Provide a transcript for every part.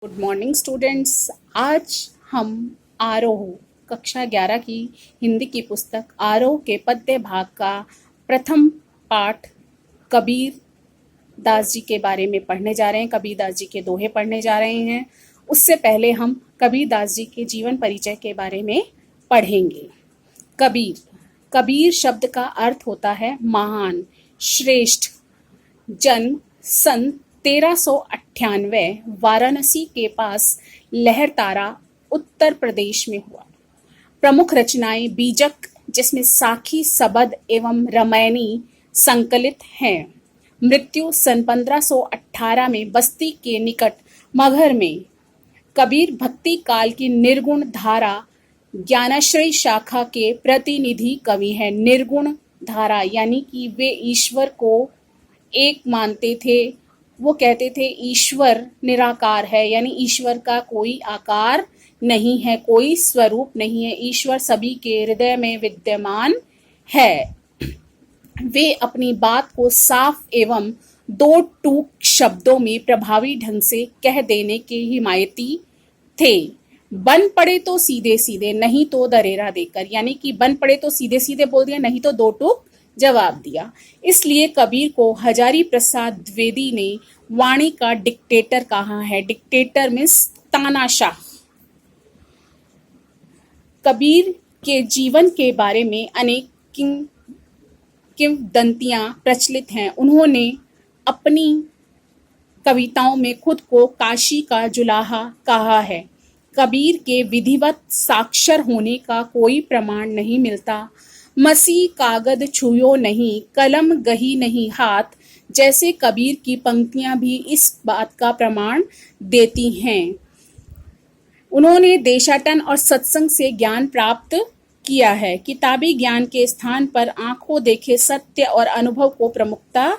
Good morning students. आज हम आरोह कक्षा 11 की हिंदी की पुस्तक आरोह के पद्य भाग का प्रथम पाठ कबीर दास जी के बारे में पढ़ने जा रहे हैं। कबीर दास जी के दोहे पढ़ने जा रहे हैं। उससे पहले हम कबीर दास जी के जीवन परिचय के बारे में पढ़ेंगे। कबीर कबीर शब्द का अर्थ होता है महान, श्रेष्ठ। जन्म सन 1398 वाराणसी के पास लहरतारा उत्तर प्रदेश में हुआ। प्रमुख रचनाएं बीजक, जिसमें साखी, सबद एवं रामायणी संकलित हैं। मृत्यु सन 1518 में बस्ती के निकट मगहर में। कबीर भक्ति काल की निर्गुण धारा ज्ञानाश्रय शाखा के प्रतिनिधि कवि हैं। निर्गुण धारा यानी कि वे ईश्वर को एक मानते थे। वो कहते थे ईश्वर निराकार है, यानी ईश्वर का कोई आकार नहीं है, कोई स्वरूप नहीं है। ईश्वर सभी के हृदय में विद्यमान है। वे अपनी बात को साफ एवं दो टूक शब्दों में प्रभावी ढंग से कह देने के हिमायती थे। बन पड़े तो सीधे सीधे, नहीं तो दरेरा देकर, यानी कि बन पड़े तो सीधे सीधे बोल दिया, नहीं तो दो टूक जवाब दिया। इसलिए कबीर को हजारी प्रसाद द्विवेदी ने वाणी का डिक्टेटर कहा है। डिक्टेटर मीन्स तानाशाह। कबीर के जीवन के बारे में अनेक किंवदंतियां प्रचलित हैं। उन्होंने अपनी कविताओं में खुद को काशी का जुलाहा कहा है। कबीर के विधिवत साक्षर होने का कोई प्रमाण नहीं मिलता। मसी कागद छुयो नहीं, कलम गही नहीं हाथ, जैसे कबीर की पंक्तियां भी इस बात का प्रमाण देती हैं। उन्होंने देशाटन और सत्संग से ज्ञान प्राप्त किया है। किताबी ज्ञान के स्थान पर आंखों देखे सत्य और अनुभव को प्रमुखता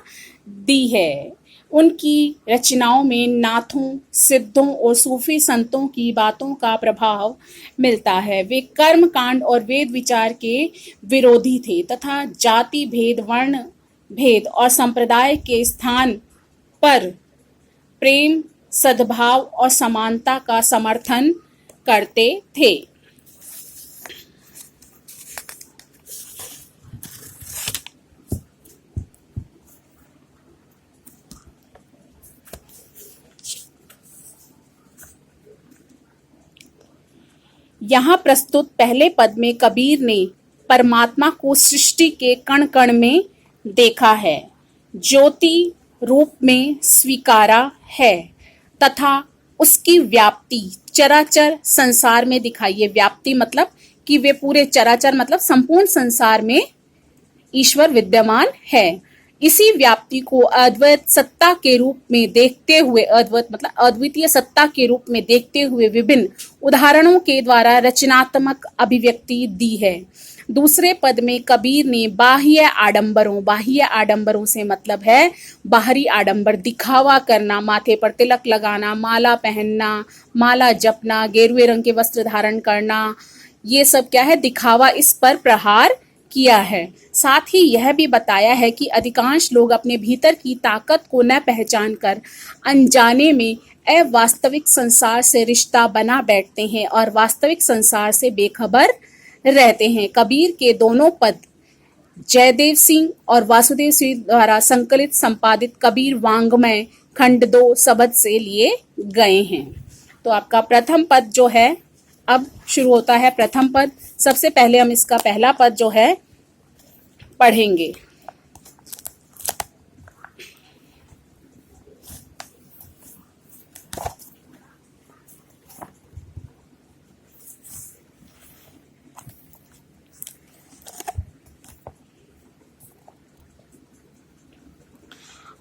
दी है। उनकी रचनाओं में नाथों, सिद्धों और सूफी संतों की बातों का प्रभाव मिलता है। वे कर्म कांड और वेद विचार के विरोधी थे तथा जाति भेद, वर्ण भेद और संप्रदाय के स्थान पर प्रेम, सद्भाव और समानता का समर्थन करते थे। यहाँ प्रस्तुत पहले पद में कबीर ने परमात्मा को सृष्टि के कण कण में देखा है, ज्योति रूप में स्वीकारा है तथा उसकी व्याप्ति चराचर संसार में दिखाई है। व्याप्ति मतलब कि वे पूरे चराचर मतलब संपूर्ण संसार में ईश्वर विद्यमान है। इसी व्याप्ति को अद्वैत सत्ता के रूप में देखते हुए, अद्वैत मतलब अद्वितीय सत्ता के रूप में देखते हुए विभिन्न उदाहरणों के द्वारा रचनात्मक अभिव्यक्ति दी है। दूसरे पद में कबीर ने बाह्य आडंबरों से मतलब है बाहरी आडंबर, दिखावा करना, माथे पर तिलक लगाना, माला पहनना, माला जपना, गेरुए रंग के वस्त्र धारण करना, ये सब क्या है, दिखावा, इस पर प्रहार किया है। साथ ही यह भी बताया है कि अधिकांश लोग अपने भीतर की ताकत को न पहचान कर अनजाने में अवास्तविक संसार से रिश्ता बना बैठते हैं और वास्तविक संसार से बेखबर रहते हैं। कबीर के दोनों पद जयदेव सिंह और वासुदेव सिंह द्वारा संकलित संपादित कबीर वांग्मय खंड 2 सबद से लिए गए हैं। तो आपका प्रथम पद जो है अब शुरू होता है। प्रथम पद, सबसे पहले हम इसका पहला पद जो है पढ़ेंगे।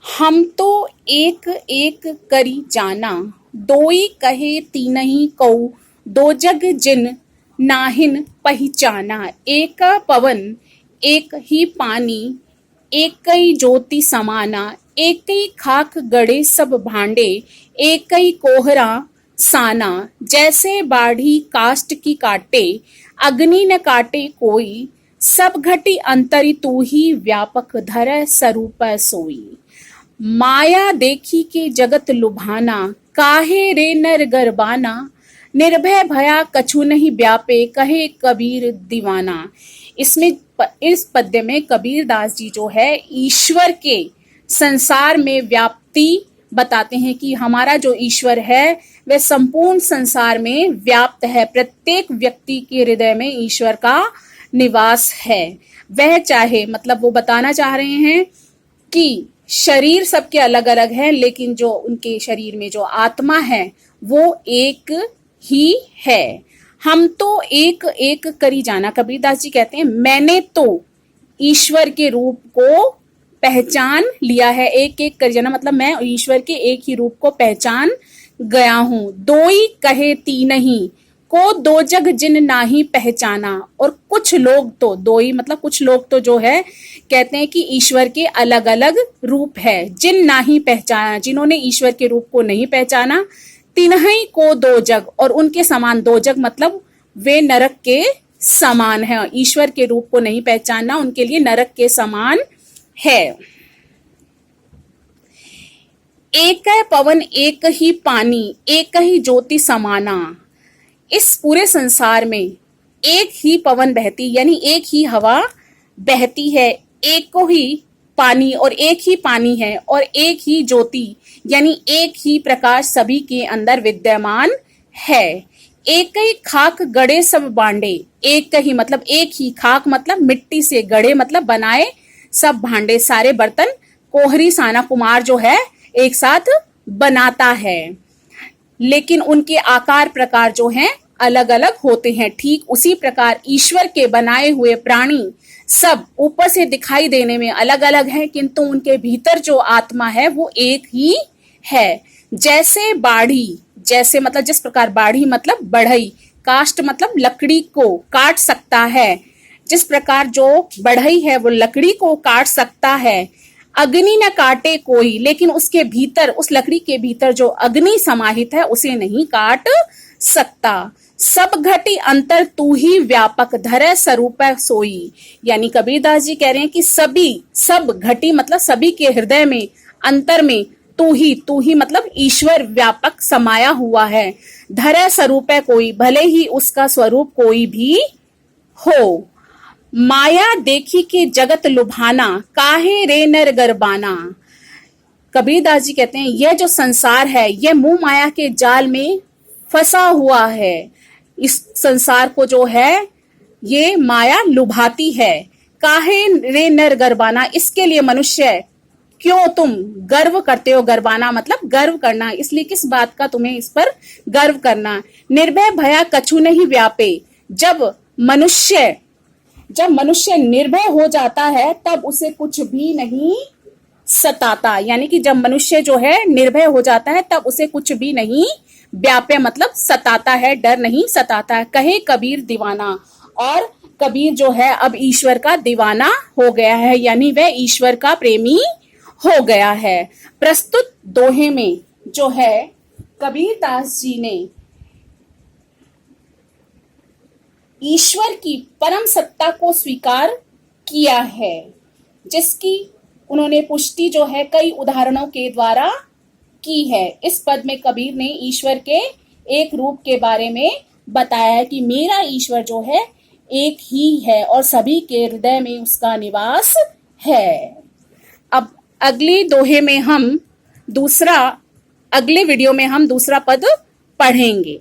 हम तो एक एक करी जाना, दोई कहे तीनही कऊ, दो जग जिन नाहिन पहचाना। एक पवन एक ही पानी, एक ही ज्योति समाना, एक ही खाक गड़े सब भांडे, एक ही कोहरा साना। जैसे बाढ़ी काष्ठ की काटे, अग्नि न काटे कोई, सब घटी अंतरि तू ही व्यापक धर स्वरूप सोई। माया देखी के जगत लुभाना, काहे रे नर गरबाना, निर्भय भया कछु नहीं व्यापे, कहे कबीर दीवाना। इसमें इस पद्य में कबीर दास जी जो है ईश्वर के संसार में व्याप्ति बताते हैं कि हमारा जो ईश्वर है वह संपूर्ण संसार में व्याप्त है। प्रत्येक व्यक्ति के हृदय में ईश्वर का निवास है। वह चाहे मतलब वो बताना चाह रहे हैं कि शरीर सबके अलग अलग है, लेकिन जो उनके शरीर में जो आत्मा है वो एक ही है। हम तो एक एक करी जाना, कबीरदास जी कहते हैं मैंने तो ईश्वर के रूप को पहचान लिया है। एक एक करी जाना मतलब मैं ईश्वर के एक ही रूप को पहचान गया हूं। दोई कहे तीन ही को दो जग जिन नाही पहचाना। और कुछ लोग तो, दोई मतलब कुछ लोग तो जो है कहते हैं कि ईश्वर के अलग अलग रूप है। जिन नाही पहचाना, जिन्होंने ईश्वर के रूप को नहीं पहचाना। तिन्हई को दो जग, और उनके समान दो जग मतलब वे नरक के समान है। ईश्वर के रूप को नहीं पहचानना उनके लिए नरक के समान है। एक है पवन एक ही पानी, एक ही ज्योति समाना। इस पूरे संसार में एक ही पवन बहती यानी एक ही हवा बहती है, एक को ही पानी और एक ही पानी है, और एक ही ज्योति यानी एक ही प्रकाश सभी के अंदर विद्यमान है। एक ही खाक गड़े सब बांडे, एक ही मतलब एक ही, खाक मतलब मिट्टी से, गड़े मतलब बनाए सब भांडे, सारे बर्तन कोहरी साना कुमार जो है एक साथ बनाता है। लेकिन उनके आकार प्रकार जो हैं अलग अलग होते हैं। ठीक उसी प्रकार ईश्वर के बनाए हुए प्राणी सब ऊपर से दिखाई देने में अलग अलग हैं, किंतु उनके भीतर जो आत्मा है वो एक ही है। जैसे बाढ़ी, जैसे मतलब जिस प्रकार, बाढ़ी मतलब बढ़ई, काष्ट मतलब लकड़ी को काट सकता है, जिस प्रकार जो बढ़ई है वो लकड़ी को काट सकता है। अग्नि न काटे कोई, लेकिन उसके भीतर, उस लकड़ी के भीतर जो अग्नि समाहित है उसे नहीं काट सकता। सब घटी अंतर तू ही व्यापक, धरे स्वरूप सोई। यानी कबीरदास जी कह रहे हैं कि सभी, सब घटी मतलब सभी के हृदय में, अंतर में तू ही मतलब ईश्वर व्यापक समाया हुआ है। धरे स्वरूप कोई, भले ही उसका स्वरूप कोई भी हो। माया देखी के जगत लुभाना, काहे रे नर गरबाना। कबीरदास जी कहते हैं यह जो संसार है यह मोह माया के जाल में फंसा हुआ है। इस संसार को जो है ये माया लुभाती है। काहे रे नर गरबाना, इसके लिए मनुष्य क्यों तुम गर्व करते हो। गरबाना मतलब गर्व करना, इसलिए किस बात का तुम्हें इस पर गर्व करना। निर्भय भया कछु नहीं व्यापे, जब मनुष्य निर्भय हो जाता है तब उसे कुछ भी नहीं सताता। यानी कि जब मनुष्य जो है निर्भय हो जाता है तब उसे कुछ भी नहीं व्यापे मतलब सताता है, डर नहीं सताता है। कहे कबीर दीवाना, और कबीर जो है अब ईश्वर का दीवाना हो गया है, यानी वह ईश्वर का प्रेमी हो गया है। प्रस्तुत दोहे में जो है कबीरदास जी ने ईश्वर की परम सत्ता को स्वीकार किया है, जिसकी उन्होंने पुष्टि जो है कई उदाहरणों के द्वारा की है। इस पद में कबीर ने ईश्वर के एक रूप के बारे में बताया है कि मेरा ईश्वर जो है एक ही है और सभी के हृदय में उसका निवास है। अब अगले वीडियो में हम दूसरा पद पढ़ेंगे।